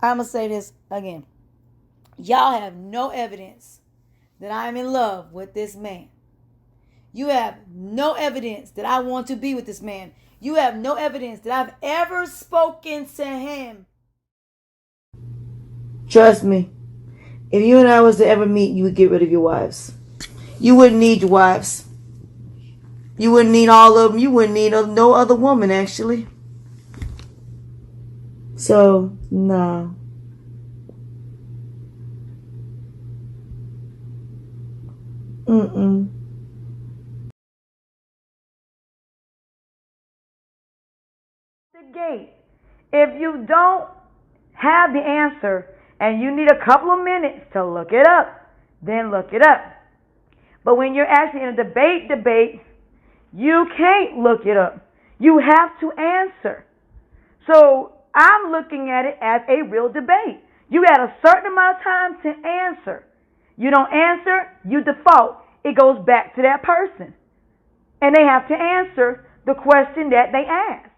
I'm going to say this again. Y'all have no evidence that I am in love with this man. You have no evidence that I want to be with this man. You have no evidence that I've ever spoken to him. Trust me. If you and I was to ever meet, you would get rid of your wives. You wouldn't need your wives. You wouldn't need all of them. You wouldn't need no other woman, actually. So, no. Mm-mm. The gate. If you don't have the answer and you need a couple of minutes to look it up, then look it up. But when you're actually in a debate, you can't look it up. You have to answer. So I'm looking at it as a real debate. You got a certain amount of time to answer. You don't answer, you default. It goes back to that person. And they have to answer the question that they asked.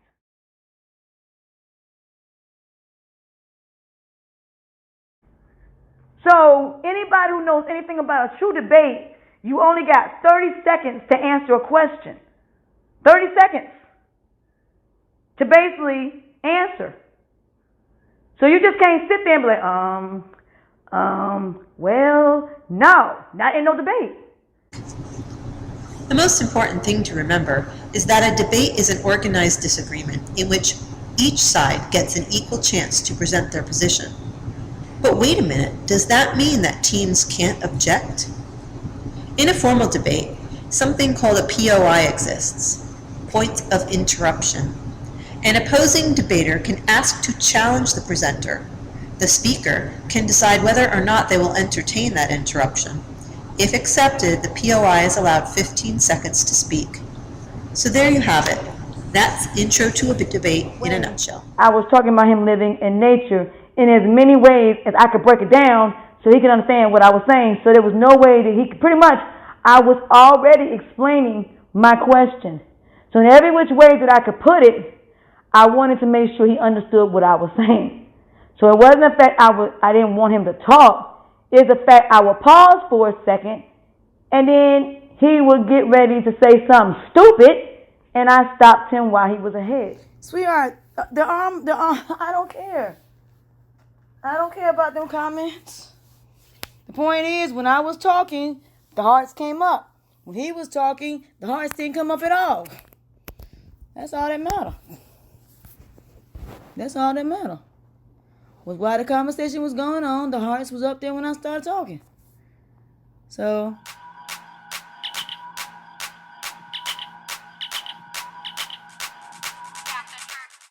So anybody who knows anything about a true debate, you only got 30 seconds to answer a question. 30 seconds to basically answer. So you just can't sit there and be like, well, no, not in no debate. The most important thing to remember is that a debate is an organized disagreement in which each side gets an equal chance to present their position. But wait a minute, does that mean that teams can't object? In a formal debate, something called a POI exists, point of interruption. An opposing debater can ask to challenge the presenter. The speaker can decide whether or not they will entertain that interruption. If accepted, the POI is allowed 15 seconds to speak. So there you have it. That's Intro to a Debate in a nutshell. I was talking about him living in nature in as many ways as I could break it down so he could understand what I was saying. So there was no way that he could, pretty much, I was already explaining my question. So in every which way that I could put it, I wanted to make sure he understood what I was saying. So it wasn't the fact I didn't want him to talk. It's the fact I would pause for a second, and then he would get ready to say something stupid, and I stopped him while he was ahead. Sweetheart, the arm, I don't care. I don't care about them comments. The point is, when I was talking, the hearts came up. When he was talking, the hearts didn't come up at all. That's all that matters. That's all that matters. Was while the conversation was going on, the hearts was up there when I started talking. So